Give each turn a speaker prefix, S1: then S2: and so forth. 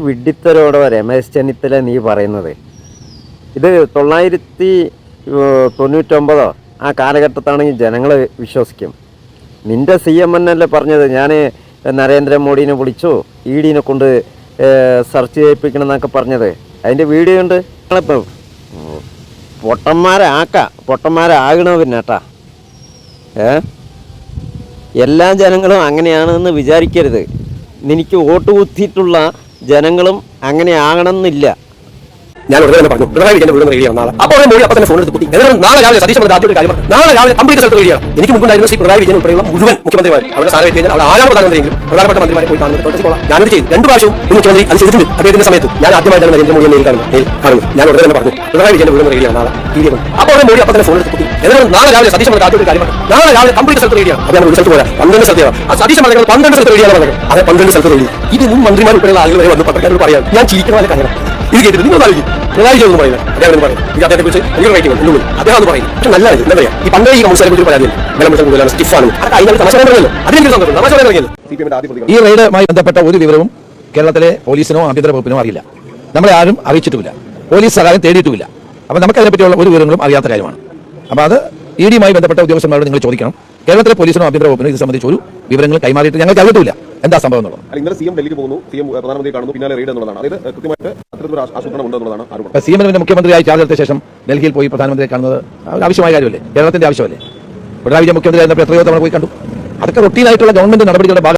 S1: വിഡ്ഢിത്തരോടോ രമേശ് ചെന്നിത്തല നീ പറയുന്നത്? ഇത് 999 ആ കാലഘട്ടത്താണെങ്കിൽ ജനങ്ങൾ വിശ്വസിക്കും. നിന്റെ CM എന്നല്ലേ പറഞ്ഞത്, ഞാൻ നരേന്ദ്രമോദിനെ വിളിച്ചു EDനെ കൊണ്ട് സെർച്ച് ചെയ്യിപ്പിക്കണം എന്നൊക്കെ പറഞ്ഞത്. അതിൻ്റെ വീഡിയോ ഉണ്ട്. നിങ്ങളിപ്പോൾ പൊട്ടന്മാരാകണോ പിന്നേട്ടാ? എല്ലാ ജനങ്ങളും അങ്ങനെയാണെന്ന് വിചാരിക്കരുത്. നിനക്ക് വോട്ട് കുത്തിയിട്ടുള്ള ജനങ്ങളും അങ്ങനെ ആകണമെന്നില്ല.
S2: ഞാൻ ഉടനെ തന്നെ പറഞ്ഞു പിണറായി വിജയന്റെ വീട് റെഡിയാണ് നാളെ. അപ്പോൾ മോഡി അപ്പം തന്നെ ഫോൺ എടുത്ത് കുത്തി. നാളെ രാവിലെ സതീശൻ ആദ്യത്തെ കാര്യം നാളെ രാവിലെ കംപ്ലീറ്റ് സ്ഥലത്ത് റെഡിയാണ്. എനിക്ക് മുമ്പുണ്ടായിരുന്ന ശ്രീ പിണറായി വിജയൻ ഉൾപ്പെടെയുള്ള മുഴുവൻ മുഖ്യമന്ത്രിമാർ അവരുടെ സ്ഥാനം കഴിഞ്ഞാൽ അവിടെ ആരാണ് പ്രധാനമന്ത്രിയെങ്കിലും പ്രധാനപ്പെട്ട മന്ത്രിമാരെ പോയി കാണുന്നത്. ഞാനത് ചെയ്തു 2 പ്രാവശ്യം മുഖ്യമന്ത്രി അത് ചെയ്തിട്ടുണ്ട്. അദ്ദേഹത്തിന്റെ സമയത്ത് ഞാൻ ആദ്യമായിട്ടാണ് നരേന്ദ്രമോദിയെ നേരിൽ കാണുന്നത്. ഞാൻ ഉടനെ തന്നെ പറഞ്ഞു പിണറായി വിജയന്റെ വീട് റെഡിയാണ് നാളെ. അപ്പോൾ മോഡി അപ്പം തന്നെ ഫോൺ എടുത്ത് കുത്തി. നാളെ രാവിലെ സതീശൻ ആദ്യത്തെ കാര്യം നാളെ രാവിലെ കംപ്ലീറ്റ് സ്ഥലത്ത് റെഡിയാണ്. അപ്പോൾ ഞാൻ ഒരു സ്ഥലത്ത് പോരാ 12 സ്ഥലത്താണ്. ആ സതീശൻ പറഞ്ഞത് 12 സ്ഥലത്ത് റെഡിയാണ് പറഞ്ഞത്. അതെ 12 സ്ഥലത്ത് റെഡി. ഇതിനും മന്ത്രിമാർ ഉൾപ്പെടെയുള്ള ആളുകൾ വരെ വന്ന് പത്രക്കാരോട് പറയാം. ഞാൻ ചിരിക്കണ കാര്യം ഇത് കേട്ടിട്ട് നിങ്ങൾ ആലോചിക്കും. പിണറായി വിജയൻ ഒന്നും പറയുന്നത് അദ്ദേഹം പറയും. ഇത് അദ്ദേഹത്തെ കുറിച്ച് എനിക്ക് റേറ്റിംഗ് ഉള്ളൂ. അദ്ദേഹം അത് പറയും. പക്ഷെ നല്ല എന്താ പറയാ ഈ പണ്ടേ ഈ കൗൺസിലെ കുറിച്ച് പറയാൻ വിലമിട്ടം കൂടുതലാണ് സ്റ്റിഫാണ്.
S3: ഈ റെയ്ഡുമായി ബന്ധപ്പെട്ട ഒരു വിവരവും കേരളത്തിലെ പോലീസിനോ ആഭ്യന്തര വകുപ്പിനോ അറിയില്ല. നമ്മളെ ആരും അറിയിച്ചിട്ടുമില്ല. പോലീസ് സഹായം തേടിയിട്ടുമില്ല. അപ്പോൾ നമുക്ക് അതിനെപ്പറ്റിയുള്ള ഒരു വിവരങ്ങളും അറിയാത്ത കാര്യമാണ്. അപ്പോൾ അത് EDയുമായി ബന്ധപ്പെട്ട ഉദ്യോഗസ്ഥന്മാരോട് നിങ്ങൾ ചോദിക്കണം. കേരളത്തിലെ പോലീസിനോ ആഭ്യന്തര വകുപ്പിനോ ഇത് സംബന്ധിച്ച് ഒരു വിവരങ്ങൾ കൈമാറിയിട്ട് ഞങ്ങൾക്ക് അറിയത്തില്ല എന്താ സംഭവം എന്നുള്ളത്.
S4: ഇന്നലെ CM ഡൽഹിക്ക് പോകുന്നു, CM പ്രധാനമന്ത്രി കാണുന്നു, പിന്നാലെ റെയ്ഡ് എന്നുള്ളതാണ്. അതായത് കൃത്യമായിട്ട് അത്തരത്തിലൊരു ആസൂത്രണം ഉണ്ടെന്നുള്ളതാണ് ആരോപണം.
S3: CM മുഖ്യമന്ത്രിയായി ചാർജ് എടുത്ത ശേഷം ഡൽഹിയിൽ പോയി പ്രധാനമന്ത്രിയെ കാണുന്നത് ആവശ്യമായ കാര്യമല്ലേ? കേരളത്തിന്റെ ആവശ്യമല്ലേ? പിണറായി വിജയൻ മുഖ്യമന്ത്രി ആയിരുന്നപ്പോൾ എത്രയോ തവണ പോയി കണ്ടു. അതൊക്കെ റൊട്ടീനായിട്ടുള്ള ഗവൺമെന്റ് നടപടികളുടെ ഭാഗം.